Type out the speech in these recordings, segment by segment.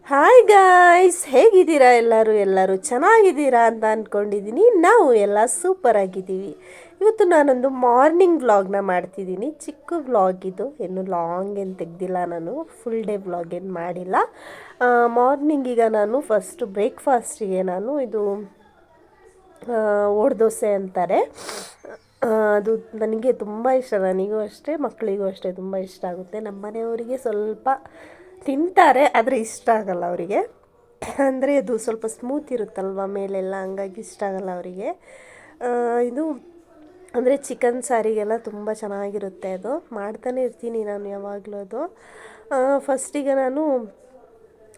Hi guys, ಹೇಗಿದ್ದೀರಾ? ಎಲ್ಲರೂ ಚೆನ್ನಾಗಿದ್ದೀರಾ ಅಂತ ಅಂದ್ಕೊಂಡಿದ್ದೀನಿ. ನಾವು ಎಲ್ಲ ಸೂಪರ್ ಆಗಿದ್ದೀವಿ. ಇವತ್ತು ನಾನೊಂದು ಮಾರ್ನಿಂಗ್ ವ್ಲಾಗ್ನ ಮಾಡ್ತಿದ್ದೀನಿ. ಚಿಕ್ಕ ವ್ಲಾಗ್ ಇದು, ಏನು ಲಾಂಗ್ ಏನು ತೆಗ್ದಿಲ್ಲ, ನಾನು ಫುಲ್ ಡೇ ವ್ಲಾಗ್ ಏನು ಮಾಡಿಲ್ಲ. ಮಾರ್ನಿಂಗ್ ಈಗ ನಾನು ಫಸ್ಟ್ ಬ್ರೇಕ್ಫಾಸ್ಟಿಗೆ ನಾನು ಇದು ಓಡ್ ದೋಸೆ ಅಂತಾರೆ, ಅದು ನನಗೆ ತುಂಬ ಇಷ್ಟ. ನನಗೂ ಅಷ್ಟೇ, ಮಕ್ಕಳಿಗೂ ಅಷ್ಟೇ ತುಂಬ ಇಷ್ಟ ಆಗುತ್ತೆ. ನಮ್ಮ ಮನೆಯವರಿಗೆ ಸ್ವಲ್ಪ ತಿಂತಾರೆ, ಆದರೆ ಇಷ್ಟ ಆಗಲ್ಲ ಅವರಿಗೆ. ಅಂದರೆ ಅದು ಸ್ವಲ್ಪ ಸ್ಮೂತ್ ಇರುತ್ತಲ್ವ ಮೇಲೆಲ್ಲ, ಹಂಗಾಗಿ ಇಷ್ಟ ಆಗಲ್ಲ ಅವರಿಗೆ. ಇದು ಅಂದರೆ ಚಿಕನ್ ಸಾರಿಗೆಲ್ಲ ತುಂಬ ಚೆನ್ನಾಗಿರುತ್ತೆ. ಅದು ಮಾಡ್ತಾನೆ ಇರ್ತೀನಿ ನಾನು ಯಾವಾಗಲೂ. ಅದು ಫಸ್ಟಿಗೆ ನಾನು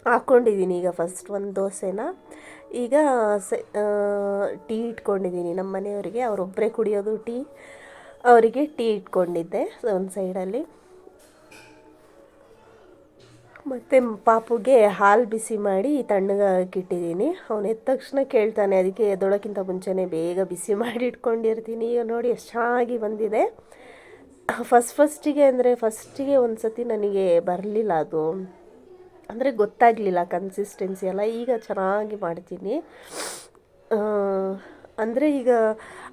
ಹಾಕ್ಕೊಂಡಿದ್ದೀನಿ. ಈಗ ಫಸ್ಟ್ ಒಂದು ದೋಸೆನ ಈಗ ಟೀ ಇಟ್ಕೊಂಡಿದ್ದೀನಿ ನಮ್ಮ ಮನೆಯವರಿಗೆ. ಅವರೊಬ್ಬರೇ ಕುಡಿಯೋದು ಟೀ, ಅವರಿಗೆ ಟೀ ಇಟ್ಕೊಂಡಿದ್ದೆ ಒಂದು ಸೈಡಲ್ಲಿ. ಮತ್ತು ಪಾಪುಗೆ ಹಾಲು ಬಿಸಿ ಮಾಡಿ ತಣ್ಣಗಾಕಿಟ್ಟಿದ್ದೀನಿ. ಅವನು ಎದ್ದ ತಕ್ಷಣ ಕೇಳ್ತಾನೆ, ಅದಕ್ಕೆ ಎದ್ದೊಳಕ್ಕಿಂತ ಮುಂಚೆನೇ ಬೇಗ ಬಿಸಿ ಮಾಡಿ ಇಟ್ಕೊಂಡಿರ್ತೀನಿ. ಈಗ ನೋಡಿ ಎಷ್ಟು ಚೆನ್ನಾಗಿ ಬಂದಿದೆ. ಫಸ್ಟಿಗೆ ಒಂದು ಸತಿ ನನಗೆ ಬರಲಿಲ್ಲ ಅದು, ಅಂದರೆ ಗೊತ್ತಾಗಲಿಲ್ಲ ಕನ್ಸಿಸ್ಟೆನ್ಸಿ ಎಲ್ಲ. ಈಗ ಚೆನ್ನಾಗಿ ಮಾಡ್ತೀನಿ. ಅಂದರೆ ಈಗ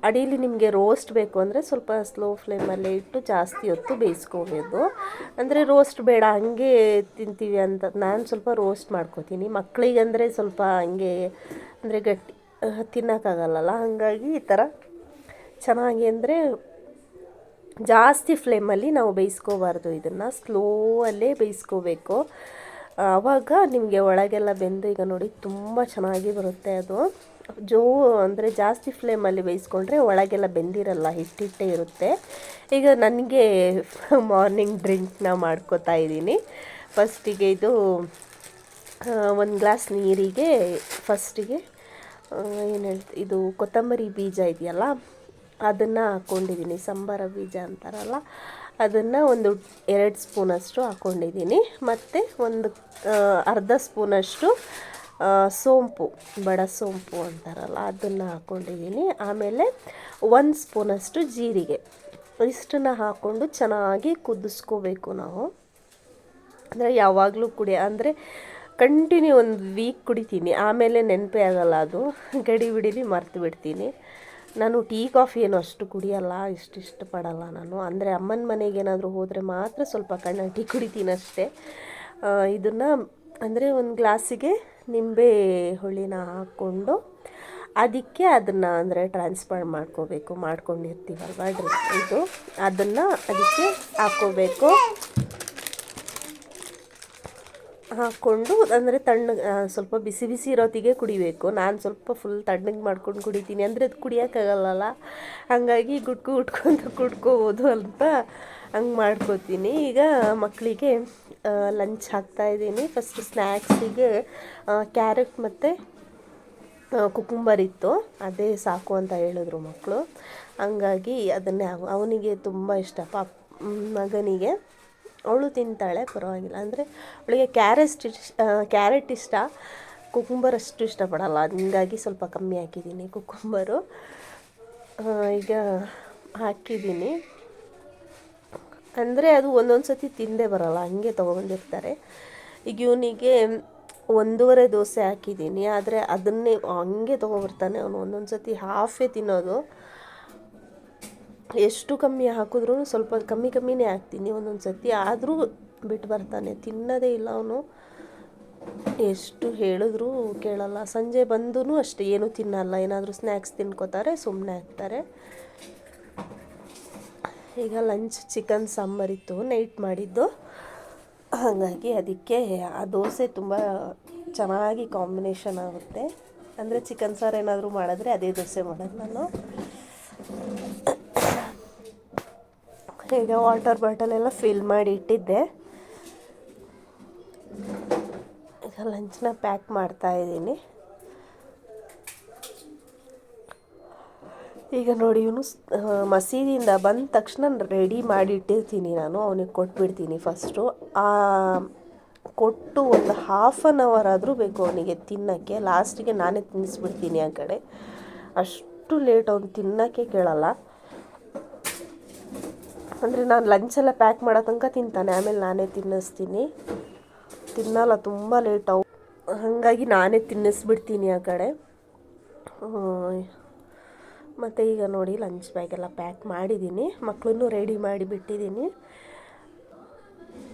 ಅಡಿಯಲ್ಲಿ ನಿಮಗೆ ರೋಸ್ಟ್ ಬೇಕು ಅಂದರೆ ಸ್ವಲ್ಪ ಸ್ಲೋ ಫ್ಲೇಮಲ್ಲೇ ಇಟ್ಟು ಜಾಸ್ತಿ ಹೊತ್ತು ಬೇಯಿಸ್ಕೋಬೋದು. ಅಂದರೆ ರೋಸ್ಟ್ ಬೇಡ, ಹಂಗೆ ತಿಂತೀವಿ ಅಂತ ನಾನು ಸ್ವಲ್ಪ ರೋಸ್ಟ್ ಮಾಡ್ಕೋತೀನಿ. ಮಕ್ಕಳಿಗಂದರೆ ಸ್ವಲ್ಪ ಹಂಗೆ ಅಂದರೆ ಗಟ್ಟಿ ತಿನ್ನೋಕ್ಕಾಗಲ್ಲಲ್ಲ, ಹಾಗಾಗಿ ಈ ಥರ ಚೆನ್ನಾಗಿ ಅಂದರೆ ಜಾಸ್ತಿ ಫ್ಲೇಮಲ್ಲಿ ನಾವು ಬೇಯಿಸ್ಕೋಬಾರ್ದು. ಇದನ್ನು ಸ್ಲೋವಲ್ಲೇ ಬೇಯಿಸ್ಕೋಬೇಕು. ಆವಾಗ ನಿಮಗೆ ಒಳಗೆಲ್ಲ ಬೆಂದು ಈಗ ನೋಡಿ ತುಂಬ ಚೆನ್ನಾಗಿ ಬರುತ್ತೆ ಅದು. ಅಂದರೆ ಜಾಸ್ತಿ ಫ್ಲೇಮಲ್ಲಿ ಬೇಯಿಸ್ಕೊಂಡ್ರೆ ಒಳಗೆಲ್ಲ ಬೆಂದಿರಲ್ಲ, ಹಿಟ್ಟಿಟ್ಟೇ ಇರುತ್ತೆ. ಈಗ ನನಗೆ ಮಾರ್ನಿಂಗ್ ಡ್ರಿಂಕ್ನ ಮಾಡ್ಕೋತಾ ಇದ್ದೀನಿ. ಫಸ್ಟಿಗೆ ಇದು ಒಂದು ಗ್ಲಾಸ್ ನೀರಿಗೆ ಫಸ್ಟಿಗೆ ಇದು ಕೊತ್ತಂಬರಿ ಬೀಜ ಇದೆಯಲ್ಲ ಅದನ್ನು ಹಾಕ್ಕೊಂಡಿದ್ದೀನಿ. ಸಂಬಾರ ಬೀಜ ಅಂತಾರಲ್ಲ, ಅದನ್ನು ಒಂದು 2 ಸ್ಪೂನಷ್ಟು ಹಾಕ್ಕೊಂಡಿದ್ದೀನಿ. ಮತ್ತು ಒಂದು ಅರ್ಧ ಸ್ಪೂನಷ್ಟು ಸೋಂಪು, ಬಡ ಸೋಂಪು ಅಂತಾರಲ್ಲ, ಅದನ್ನು ಹಾಕ್ಕೊಂಡಿದ್ದೀನಿ. ಆಮೇಲೆ 1 ಸ್ಪೂನಷ್ಟು ಜೀರಿಗೆ, ಇಷ್ಟನ್ನು ಹಾಕ್ಕೊಂಡು ಚೆನ್ನಾಗಿ ಕುದಿಸ್ಕೋಬೇಕು ನಾವು. ಅಂದರೆ ಯಾವಾಗಲೂ ಅಂದರೆ ಕಂಟಿನ್ಯೂ ಒಂದು ವೀಕ್ ಕುಡಿತೀನಿ, ಆಮೇಲೆ ನೆನಪೇ ಆಗಲ್ಲ, ಅದು ಗಡಿ ಬಿಡಿಲಿ ಮರ್ತು ಬಿಡ್ತೀನಿ. ನಾನು ಟೀ ಕಾಫಿ ಏನು ಅಷ್ಟು ಕುಡಿಯಲ್ಲ, ಇಷ್ಟಪಡಲ್ಲ ನಾನು. ಅಂದರೆ ಅಮ್ಮನ ಮನೆಗೆ ಏನಾದರೂ ಹೋದರೆ ಮಾತ್ರ ಸ್ವಲ್ಪ ಟೀ ಕುಡಿತೀನಿ ಅಷ್ಟೇ. ಇದನ್ನು ಅಂದರೆ ಒಂದು ಗ್ಲಾಸಿಗೆ ನಿಂಬೆ ಹುಳಿನ ಹಾಕ್ಕೊಂಡು ಅದಕ್ಕೆ ಅದನ್ನು ಅಂದರೆ ಟ್ರಾನ್ಸ್ಫರ್ ಮಾಡ್ಕೊಂಡಿರ್ತೀವಲ್ವ ಇದು, ಅದನ್ನು ಅದಕ್ಕೆ ಹಾಕ್ಕೋಬೇಕು. ಹಾಕ್ಕೊಂಡು ಅಂದರೆ ಸ್ವಲ್ಪ ಬಿಸಿ ಇರೋತ್ತಿಗೆ ಕುಡಿಬೇಕು. ನಾನು ಸ್ವಲ್ಪ ಫುಲ್ ತಣ್ಣಗೆ ಮಾಡ್ಕೊಂಡು ಕುಡಿತೀನಿ, ಅಂದರೆ ಅದು ಕುಡಿಯೋಕ್ಕಾಗಲ್ಲಲ್ಲ, ಹಾಗಾಗಿ ಕುಡ್ಕೋಬೋದು ಅಂತ ಹಂಗೆ ಮಾಡ್ಕೋತೀನಿ. ಈಗ ಮಕ್ಕಳಿಗೆ ಲಂಚ್ ಹಾಕ್ತಾಯಿದ್ದೀನಿ. ಫಸ್ಟ್ ಸ್ನ್ಯಾಕ್ಸಿಗೆ ಕ್ಯಾರೆಟ್ ಮತ್ತು ಕುಕುಂಬರ್ ಇತ್ತು, ಅದೇ ಸಾಕು ಅಂತ ಹೇಳಿದ್ರು ಮಕ್ಕಳು. ಹಂಗಾಗಿ ಅದನ್ನೇ ಅವನಿಗೆ ತುಂಬ ಇಷ್ಟ, ಮಗನಿಗೆ. ಅವಳು ತಿಂತಾಳೆ ಪರವಾಗಿಲ್ಲ, ಅಂದರೆ ಅವಳಿಗೆ ಕ್ಯಾರೆಟ್ ಇಷ್ಟ, ಕುಕುಂಬರ್ ಅಷ್ಟು ಇಷ್ಟಪಡಲ್ಲ, ಹಂಗಾಗಿ ಸ್ವಲ್ಪ ಕಮ್ಮಿ ಹಾಕಿದ್ದೀನಿ ಕುಕುಂಬರು. ಈಗ ಹಾಕಿದ್ದೀನಿ. ಅಂದರೆ ಅದು ಒಂದೊಂದು ಸತಿ ತಿಂದೇ ಬರೋಲ್ಲ, ಹಂಗೆ ತೊಗೊಬಂದಿರ್ತಾರೆ. ಈಗ ಇವನಿಗೆ 1.5 ದೋಸೆ ಹಾಕಿದ್ದೀನಿ, ಆದರೆ ಅದನ್ನೇ ಹಂಗೆ ತೊಗೊಬರ್ತಾನೆ ಅವನು. ಒಂದೊಂದು ಸತಿ ಹಾಫೇ ತಿನ್ನೋದು. ಎಷ್ಟು ಕಮ್ಮಿ ಹಾಕಿದ್ರೂ ಸ್ವಲ್ಪ ಕಮ್ಮಿನೇ ಹಾಕ್ತೀನಿ ಒಂದೊಂದು ಸತಿ, ಆದರೂ ಬಿಟ್ಟು ಬರ್ತಾನೆ, ತಿನ್ನೋದೇ ಇಲ್ಲ ಅವನು. ಎಷ್ಟು ಹೇಳಿದ್ರೂ ಕೇಳಲ್ಲ. ಸಂಜೆ ಬಂದೂ ಅಷ್ಟೇ, ಏನೂ ತಿನ್ನಲ್ಲ, ಏನಾದರೂ ಸ್ನ್ಯಾಕ್ಸ್ ತಿನ್ಕೋತಾರೆ, ಸುಮ್ಮನೆ ಹಾಕ್ತಾರೆ. ಈಗ ಲಂಚ್ ಚಿಕನ್ ಸಾಂಬಾರಿತ್ತು, ನೈಟ್ ಮಾಡಿದ್ದು, ಹಾಗಾಗಿ ಅದಕ್ಕೆ ಆ ದೋಸೆ ತುಂಬ ಚೆನ್ನಾಗಿ ಕಾಂಬಿನೇಷನ್ ಆಗುತ್ತೆ. ಅಂದರೆ ಚಿಕನ್ ಸಾರು ಏನಾದರೂ ಮಾಡಿದ್ರೆ ಅದೇ ದೋಸೆ ಮಾಡೋದು ನಾನು. ಈಗ ವಾಟರ್ ಬಾಟಲೆಲ್ಲ ಫಿಲ್ ಮಾಡಿ ಇಟ್ಟಿದ್ದೆ. ಈಗ ಲಂಚ್ನ ಪ್ಯಾಕ್ ಮಾಡ್ತಾಯಿದ್ದೀನಿ. ಈಗ ನೋಡಿ, ಇವನು ಮಸೀದಿಯಿಂದ ಬಂದ ತಕ್ಷಣ ರೆಡಿ ಮಾಡಿ ಇಟ್ಟಿರ್ತೀನಿ ನಾನು, ಅವನಿಗೆ ಕೊಟ್ಬಿಡ್ತೀನಿ ಫಸ್ಟು. ಕೊಟ್ಟು ಒಂದು 1/2 ಅವರ್ ಆದರೂ ಬೇಕು ಅವನಿಗೆ ತಿನ್ನೋಕ್ಕೆ. ಲಾಸ್ಟಿಗೆ ನಾನೇ ತಿನ್ನಿಸ್ಬಿಡ್ತೀನಿ ಆ ಕಡೆ, ಅಷ್ಟು ಲೇಟ್ ಅವ್ನು ತಿನ್ನೋಕ್ಕೆ ಕೇಳಲ್ಲ. ಅಂದರೆ ನಾನು ಲಂಚೆಲ್ಲ ಪ್ಯಾಕ್ ಮಾಡೋ ತನಕ ತಿಂತಾನೆ, ಆಮೇಲೆ ನಾನೇ ತಿನ್ನಿಸ್ತೀನಿ. ತಿನ್ನಲ್ಲ, ತುಂಬ ಲೇಟ್ ಹಾಗಾಗಿ ನಾನೇ ತಿನ್ನಿಸ್ಬಿಡ್ತೀನಿ ಆ ಕಡೆ. ಮತ್ತು ಈಗ ನೋಡಿ ಲಂಚ್ ಬ್ಯಾಗೆಲ್ಲ ಪ್ಯಾಕ್ ಮಾಡಿದ್ದೀನಿ, ಮಕ್ಕಳನ್ನು ರೆಡಿ ಮಾಡಿ ಬಿಟ್ಟಿದ್ದೀನಿ.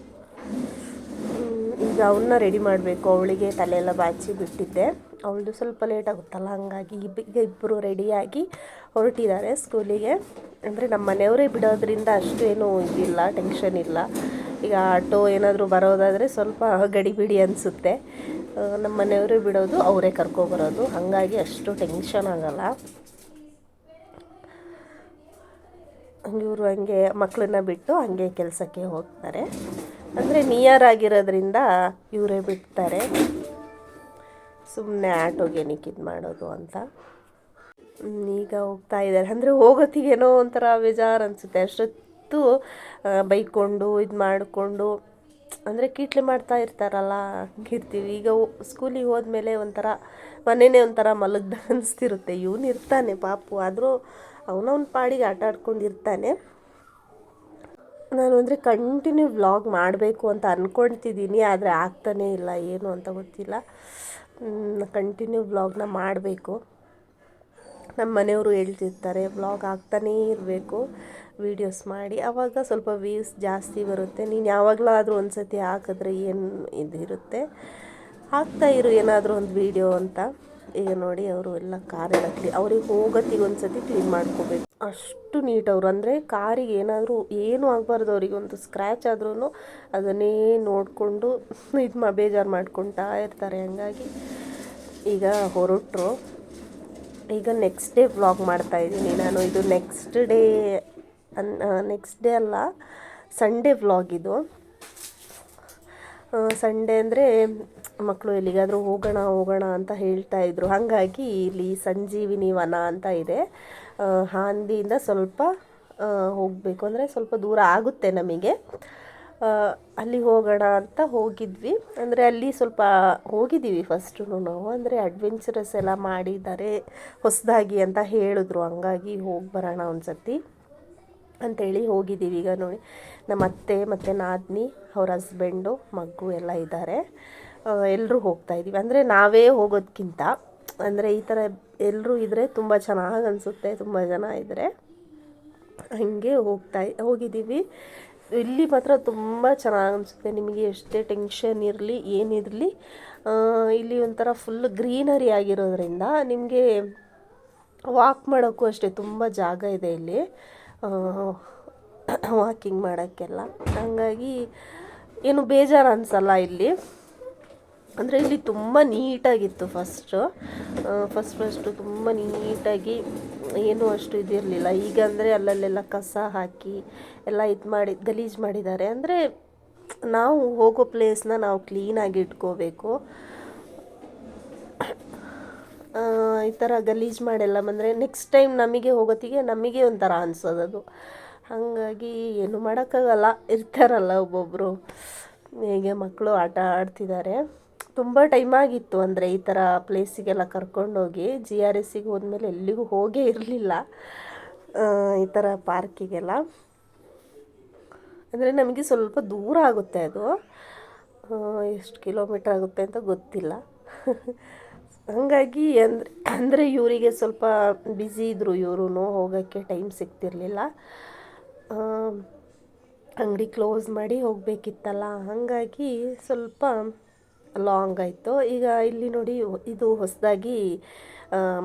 ಈಗ ಅವನ್ನ ರೆಡಿ ಮಾಡಬೇಕು. ಅವಳಿಗೆ ತಲೆಯೆಲ್ಲ ಬಾಚಿ ಬಿಟ್ಟಿದ್ದೆ, ಅವಳದು ಸ್ವಲ್ಪ ಲೇಟ್ ಆಗುತ್ತಲ್ಲ, ಹಾಗಾಗಿ ಈಗ ಇಬ್ಬರು ರೆಡಿಯಾಗಿ ಹೊರಟಿದ್ದಾರೆ ಸ್ಕೂಲಿಗೆ. ಅಂದರೆ ನಮ್ಮ ಮನೆಯವರೇ ಬಿಡೋದ್ರಿಂದ ಅಷ್ಟು ಏನೂ ಇದಿಲ್ಲ, ಟೆನ್ಷನ್ ಇಲ್ಲ. ಈಗ ಆಟೋ ಏನಾದರೂ ಬರೋದಾದರೆ ಸ್ವಲ್ಪ ಗಡಿಬಿಡಿ ಅನಿಸುತ್ತೆ. ನಮ್ಮ ಮನೆಯವರೇ ಬಿಡೋದು, ಅವರೇ ಕರ್ಕೊಬರೋದು, ಹಾಗಾಗಿ ಅಷ್ಟು ಟೆನ್ಷನ್ ಆಗಲ್ಲ. ಇವರು ಹಂಗೆ ಮಕ್ಕಳನ್ನ ಬಿಟ್ಟು ಹಂಗೆ ಕೆಲಸಕ್ಕೆ ಹೋಗ್ತಾರೆ. ಅಂದರೆ ನಿಯರ್ ಆಗಿರೋದ್ರಿಂದ ಇವರೇ ಬಿಡ್ತಾರೆ, ಸುಮ್ಮನೆ ಆಟೋಗೆ ಏನಕ್ಕೆ ಇದು ಮಾಡೋದು ಅಂತ. ಈಗ ಹೋಗ್ತಾ ಇದ್ದಾರೆ. ಅಂದರೆ ಹೋಗೋತ್ತಿಗೇನೋ ಒಂಥರ ಬೇಜಾರು ಅನಿಸುತ್ತೆ. ಅಷ್ಟೊತ್ತು ಬೈಕೊಂಡು ಇದು ಮಾಡಿಕೊಂಡು ಅಂದರೆ ಕೀಟ್ಲೆ ಮಾಡ್ತಾ ಇರ್ತಾರಲ್ಲ, ಹಂಗಿರ್ತೀವಿ. ಈಗ ಸ್ಕೂಲಿಗೆ ಹೋದ್ಮೇಲೆ ಒಂಥರ ಮನೆಯೇ ಒಂಥರ ಮಲಗ್ದ ಅನಿಸ್ತಿರುತ್ತೆ. ಇವನು ಇರ್ತಾನೆ ಪಾಪು, ಆದರೂ ಅವನವನ ಪಾಡಿಗೆ ಆಟ ಆಡ್ಕೊಂಡಿರ್ತಾನೆ. ನಾನು ಅಂದರೆ ಕಂಟಿನ್ಯೂ ವ್ಲಾಗ್ ಮಾಡಬೇಕು ಅಂತ ಅಂದ್ಕೊಳ್ತಿದ್ದೀನಿ, ಆದರೆ ಆಗ್ತಾನೇ ಇಲ್ಲ, ಏನು ಅಂತ ಗೊತ್ತಿಲ್ಲ. ಕಂಟಿನ್ಯೂ ವ್ಲಾಗ್ನ ಮಾಡಬೇಕು. ನಮ್ಮ ಮನೆಯವರು ಹೇಳ್ತಿರ್ತಾರೆ ವ್ಲಾಗ್ ಆಗ್ತಾನೇ ಇರಬೇಕು, ವೀಡಿಯೋಸ್ ಮಾಡಿ, ಆವಾಗ ಸ್ವಲ್ಪ ವ್ಯೂಸ್ ಜಾಸ್ತಿ ಬರುತ್ತೆ. ನೀನು ಯಾವಾಗಲಾದರೂ ಒಂದು ಸತಿ ಹಾಕಿದ್ರೆ ಏನು ಇದಿರುತ್ತೆ, ಹಾಕ್ತಾ ಇರು ಏನಾದರೂ ಒಂದು ವೀಡಿಯೋ ಅಂತ. ಈಗ ನೋಡಿ ಅವರು ಎಲ್ಲ ಕಾರೆಲ್ಲ ಅವ್ರಿಗೆ ಹೋಗೋತ್ತಿಗೆ ಒಂದು ಸತಿ ಕ್ಲೀನ್ ಮಾಡ್ಕೋಬೇಕು, ಅಷ್ಟು ನೀಟ್ ಅವರು. ಅಂದರೆ ಕಾರಿಗೆ ಏನಾದರೂ ಏನೂ ಆಗಬಾರ್ದು, ಅವರಿಗೆ ಒಂದು ಸ್ಕ್ರ್ಯಾಚ್ ಆದ್ರೂ ಅದನ್ನೇ ನೋಡಿಕೊಂಡು ಬೇಜಾರು ಮಾಡ್ಕೊತಾ ಇರ್ತಾರೆ. ಹಂಗಾಗಿ ಈಗ ಹೊರಟರು. ಈಗ ನೆಕ್ಸ್ಟ್ ಡೇ ವ್ಲಾಗ್ ಮಾಡ್ತಾಯಿದ್ದೀನಿ ನಾನು. ಇದು ನೆಕ್ಸ್ಟ್ ಡೇ ಅಲ್ಲ, ಸಂಡೇ ವ್ಲಾಗ್ ಇದು. ಸಂಡೇ ಅಂದರೆ ಮಕ್ಕಳು ಎಲ್ಲಿಗಾದರೂ ಹೋಗೋಣ ಅಂತ ಹೇಳ್ತಾಯಿದ್ರು. ಹಾಗಾಗಿ ಇಲ್ಲಿ ಸಂಜೀವಿನಿ ವನ ಅಂತ ಇದೆ, ಹಾಂದಿಯಿಂದ ಸ್ವಲ್ಪ ಹೋಗಬೇಕು, ಅಂದರೆ ಸ್ವಲ್ಪ ದೂರ ಆಗುತ್ತೆ ನಮಗೆ. ಅಲ್ಲಿ ಹೋಗೋಣ ಅಂತ ಹೋಗಿದ್ವಿ. ಅಂದರೆ ಅಲ್ಲಿ ಸ್ವಲ್ಪ ಹೋಗಿದ್ದೀವಿ ಫಸ್ಟು ನಾವು, ಅಂದರೆ ಅಡ್ವೆಂಚರಸ್ ಎಲ್ಲ ಮಾಡಿದ್ದಾರೆ ಹೊಸದಾಗಿ ಅಂತ ಹೇಳಿದ್ರು. ಹಂಗಾಗಿ ಹೋಗಿ ಬರೋಣ ಒಂದು ಸತಿ ಅಂಥೇಳಿ ಹೋಗಿದ್ದೀವಿ. ಈಗ ನೋಡಿ ನಮ್ಮ ಅತ್ತೆ ಮತ್ತು ನಾದಿನಿ, ಅವ್ರ ಹಸ್ಬೆಂಡು, ಮಗು ಎಲ್ಲ ಇದ್ದಾರೆ. ಎಲ್ಲರೂ ಹೋಗ್ತಾಯಿದ್ದೀವಿ. ಅಂದರೆ ನಾವೇ ಹೋಗೋದಕ್ಕಿಂತ ಅಂದರೆ ಈ ಥರ ಎಲ್ಲರೂ ಇದ್ದರೆ ತುಂಬ ಚೆನ್ನಾಗಿ ಅನಿಸುತ್ತೆ, ತುಂಬ ಜನ ಇದ್ದರೆ. ಹಾಗೆ ಹೋಗಿದ್ದೀವಿ. ಇಲ್ಲಿ ಮಾತ್ರ ತುಂಬ ಚೆನ್ನಾಗಿ ಅನಿಸುತ್ತೆ. ನಿಮಗೆ ಎಷ್ಟೇ ಟೆನ್ಷನ್ ಇರಲಿ ಏನಿರಲಿ, ಇಲ್ಲಿ ಒಂಥರ ಫುಲ್ ಗ್ರೀನರಿ ಆಗಿರೋದ್ರಿಂದ ನಿಮಗೆ ವಾಕ್ ಮಾಡೋಕ್ಕೂ ಅಷ್ಟೇ ತುಂಬ ಜಾಗ ಇದೆ ಇಲ್ಲಿ, ವಾಕಿಂಗ್ ಮಾಡೋಕ್ಕೆಲ್ಲ. ಹಾಗಾಗಿ ಏನು ಬೇಜಾರು ಅನಿಸಲ್ಲ ಇಲ್ಲಿ. ಅಂದರೆ ಇಲ್ಲಿ ತುಂಬ ನೀಟಾಗಿತ್ತು ಫಸ್ಟು ತುಂಬ ನೀಟಾಗಿ, ಏನೂ ಅಷ್ಟು ಇದಿರಲಿಲ್ಲ. ಈಗ ಅಂದರೆ ಅಲ್ಲಲ್ಲೆಲ್ಲ ಕಸ ಹಾಕಿ ಎಲ್ಲ ಗಲೀಜು ಮಾಡಿದ್ದಾರೆ. ಅಂದರೆ ನಾವು ಹೋಗೋ ಪ್ಲೇಸ್ನ ನಾವು ಕ್ಲೀನಾಗಿ ಇಟ್ಕೋಬೇಕು. ಈ ಥರ ಗಲೀಜು ಮಾಡೆಲ್ಲ ಬಂದರೆ ನೆಕ್ಸ್ಟ್ ಟೈಮ್ ನಮಗೆ ಹೋಗೋತ್ತಿಗೆ ನಮಗೆ ಒಂಥರ ಅನಿಸೋದು. ಹಾಗಾಗಿ ಏನು ಮಾಡೋಕ್ಕಾಗಲ್ಲ, ಇರ್ತಾರಲ್ಲ ಒಬ್ಬೊಬ್ಬರು. ಹೇಗೆ ಮಕ್ಕಳು ಆಟ ಆಡ್ತಿದ್ದಾರೆ. ತುಂಬ ಟೈಮ್ ಆಗಿತ್ತು ಅಂದರೆ ಈ ಥರ ಪ್ಲೇಸಿಗೆಲ್ಲ ಕರ್ಕೊಂಡೋಗಿ. GRSಗೆ ಹೋದ್ಮೇಲೆ ಎಲ್ಲಿಗೂ ಹೋಗೇ ಇರಲಿಲ್ಲ ಈ ಥರ ಪಾರ್ಕಿಗೆಲ್ಲ. ಅಂದರೆ ನಮಗೆ ಸ್ವಲ್ಪ ದೂರ ಆಗುತ್ತೆ ಅದು, ಎಷ್ಟು ಕಿಲೋಮೀಟ್ರ್ ಆಗುತ್ತೆ ಅಂತ ಗೊತ್ತಿಲ್ಲ. ಹಾಗಾಗಿ ಅಂದರೆ ಇವರಿಗೆ ಸ್ವಲ್ಪ ಬ್ಯುಸಿ ಇದ್ದರು, ಇವರು ಹೋಗೋಕ್ಕೆ ಟೈಮ್ ಸಿಗ್ತಿರ್ಲಿಲ್ಲ. ಅಂಗಡಿ ಕ್ಲೋಸ್ ಮಾಡಿ ಹೋಗಬೇಕಿತ್ತಲ್ಲ, ಹಾಗಾಗಿ ಸ್ವಲ್ಪ ಲಾಂಗ್ ಆಯಿತು. ಈಗ ಇಲ್ಲಿ ನೋಡಿ ಇದು ಹೊಸದಾಗಿ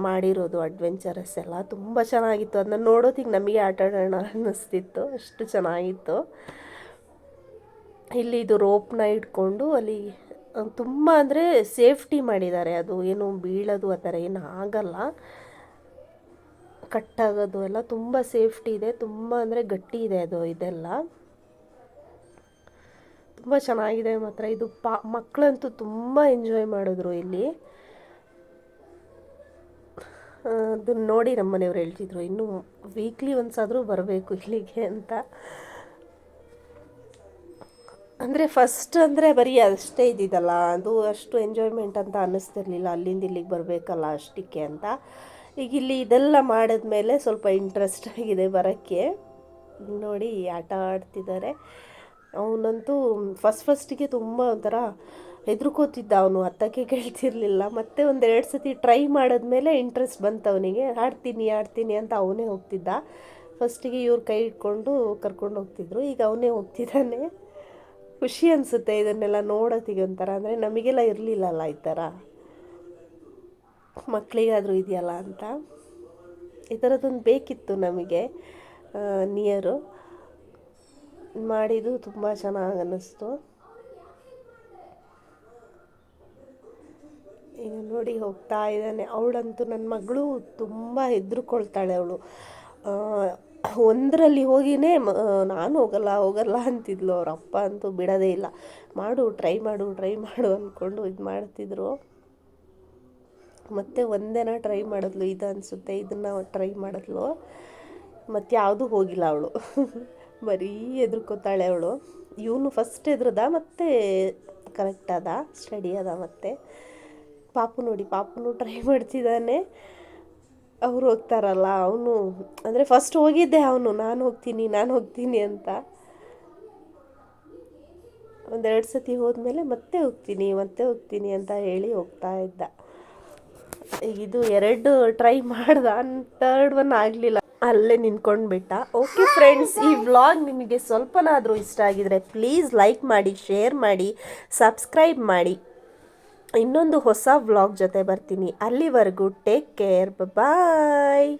ಮಾಡಿರೋದು ಅಡ್ವೆಂಚರಸ್ ಎಲ್ಲ ತುಂಬ ಚೆನ್ನಾಗಿತ್ತು. ಅದನ್ನ ನೋಡೋದಿಕ್ಕೆ ನಮಗೆ ಆಟ ಆಡೋಣ ಅನ್ನಿಸ್ತಿತ್ತು, ಅಷ್ಟು ಚೆನ್ನಾಗಿತ್ತು. ಇಲ್ಲಿ ಇದು ರೋಪ್ನ ಇಟ್ಕೊಂಡು ಅಲ್ಲಿ ತುಂಬ ಅಂದರೆ ಸೇಫ್ಟಿ ಮಾಡಿದ್ದಾರೆ. ಅದು ಏನು ಬೀಳೋದು ಆ ಥರ ಏನು ಆಗಲ್ಲ, ಕಟ್ಟಾಗೋದು ಎಲ್ಲ ತುಂಬ ಸೇಫ್ಟಿ ಇದೆ. ತುಂಬ ಅಂದರೆ ಗಟ್ಟಿ ಇದೆ ಅದು, ಇದೆಲ್ಲ ತುಂಬ ಚೆನ್ನಾಗಿದೆ ಮಾತ್ರ. ಇದು ಮಕ್ಕಳಂತೂ ತುಂಬ ಎಂಜಾಯ್ ಮಾಡಿದ್ರು ಇಲ್ಲಿ. ಅದನ್ನ ನೋಡಿ ನಮ್ಮ ಮನೆಯವ್ರು ಹೇಳ್ತಿದ್ರು ಇನ್ನು ವೀಕ್ಲಿ ಒಂದ್ಸಾದರೂ ಬರಬೇಕು ಇಲ್ಲಿಗೆ ಅಂತ. ಅಂದರೆ ಫಸ್ಟ್ ಅಂದರೆ ಬರೀ ಅಷ್ಟೇ ಇದ್ದಿದ್ದಲ್ಲ, ಅದು ಅಷ್ಟು ಎಂಜಾಯ್ಮೆಂಟ್ ಅಂತ ಅನ್ನಿಸ್ತಿರ್ಲಿಲ್ಲ. ಅಲ್ಲಿಂದ ಇಲ್ಲಿಗೆ ಬರಬೇಕಲ್ಲ ಅಷ್ಟಕ್ಕೆ ಅಂತ. ಈಗ ಇಲ್ಲಿ ಇದೆಲ್ಲ ಮಾಡಿದ್ಮೇಲೆ ಸ್ವಲ್ಪ ಇಂಟ್ರೆಸ್ಟ್ ಆಗಿದೆ ಬರೋಕ್ಕೆ. ನೋಡಿ ಆಟ ಆಡ್ತಿದ್ದಾರೆ. ಅವನಂತೂ ಫಸ್ಟಿಗೆ ತುಂಬ ಒಂಥರ ಹೆದರ್ಕೋತಿದ್ದ ಅವನು, ಹತ್ತಕ್ಕೆ ಕೇಳ್ತಿರ್ಲಿಲ್ಲ. ಮತ್ತೆ ಒಂದೆರಡು ಸತಿ ಟ್ರೈ ಮಾಡಿದ್ಮೇಲೆ ಇಂಟ್ರೆಸ್ಟ್ ಬಂತು ಅವನಿಗೆ. ಆಡ್ತೀನಿ ಅಂತ ಅವನೇ ಹೋಗ್ತಿದ್ದ. ಫಸ್ಟಿಗೆ ಇವ್ರು ಕೈ ಇಟ್ಕೊಂಡು ಕರ್ಕೊಂಡು ಹೋಗ್ತಿದ್ರು, ಈಗ ಅವನೇ ಹೋಗ್ತಿದ್ದಾನೆ. ಖುಷಿ ಅನಿಸುತ್ತೆ ಇದನ್ನೆಲ್ಲ ನೋಡೋತ್ತಿಗೆ ಒಂಥರ. ಅಂದರೆ ನಮಗೆಲ್ಲ ಇರಲಿಲ್ಲಲ್ಲ ಈ ಥರ, ಮಕ್ಕಳಿಗಾದರೂ ಇದೆಯಲ್ಲ ಅಂತ. ಈ ಥರದ್ದೊಂದು ಬೇಕಿತ್ತು ನಮಗೆ. ನಿಯರು ಮಾಡಿದ್ದು ತುಂಬ ಚೆನ್ನಾಗಿ ಅನ್ನಿಸ್ತು. ಈಗ ನೋಡಿ ಹೋಗ್ತಾ ಇದ್ದಾನೆ. ಅವಳಂತೂ, ನನ್ನ ಮಗಳು ತುಂಬ ಹೆದರ್ಕೊಳ್ತಾಳೆ ಅವಳು. ಒಂದರಲ್ಲಿ ಹೋಗಿನೇ ನಾನು ಹೋಗಲ್ಲ ಅಂತಿದ್ಲು. ಅವ್ರ ಅಪ್ಪ ಅಂತೂ ಬಿಡೋದೇ ಇಲ್ಲ. ಟ್ರೈ ಮಾಡು ಅಂದ್ಕೊಂಡು ಇದು ಮಾಡ್ತಿದ್ರು. ಮತ್ತು ಒಂದೇನ ಟ್ರೈ ಮಾಡಿದ್ಲು, ಇದು ಅನಿಸುತ್ತೆ, ಇದನ್ನು ಟ್ರೈ ಮಾಡಿದ್ಲು. ಮತ್ತು ಯಾವುದೂ ಹೋಗಿಲ್ಲ ಅವಳು. ಬರೀ ಹೆದರ್ಕೋತಾಳೆ ಅವಳು. ಇವನು ಫಸ್ಟ್ ಹೆದ್ರದ, ಮತ್ತು ಕರೆಕ್ಟ್ ಅದ, ಸ್ಟಡಿ ಅದ. ಮತ್ತು ಪಾಪುನು ಟ್ರೈ ಮಾಡ್ತಿದ್ದಾನೆ. ಅವರು ಹೋಗ್ತಾರಲ್ಲ, ಅವನು ಅಂದರೆ ಫಸ್ಟ್ ಹೋಗಿದ್ದೆ ಅವನು, ನಾನು ಹೋಗ್ತೀನಿ ಅಂತ. ಒಂದೆರಡು ಸತಿ ಹೋದ್ಮೇಲೆ ಮತ್ತೆ ಹೋಗ್ತೀನಿ ಅಂತ ಹೇಳಿ ಹೋಗ್ತಾ ಇದ್ದ. ಇದು 2 ಟ್ರೈ ಮಾಡ್ದ, 3rd ಒನ್ ಆಗಲಿಲ್ಲ, ಅಲ್ಲೇ ನಿಂತ್ಕೊಂಡ್ಬಿಟ್ಟ. ಓಕೆ ಫ್ರೆಂಡ್ಸ್, ಈ ವ್ಲಾಗ್ ನಿಮಗೆ ಸ್ವಲ್ಪನಾದರೂ ಇಷ್ಟ ಆಗಿದರೆ ಪ್ಲೀಸ್ ಲೈಕ್ ಮಾಡಿ, ಶೇರ್ ಮಾಡಿ, ಸಬ್ಸ್ಕ್ರೈಬ್ ಮಾಡಿ. ಇನ್ನೊಂದು ಹೊಸ ವ್ಲಾಗ್ ಜೊತೆ ಬರ್ತೀನಿ. ಅಲ್ಲಿವರೆಗೂ ಟೇಕ್ ಕೇರ್, ಬಾಯ್.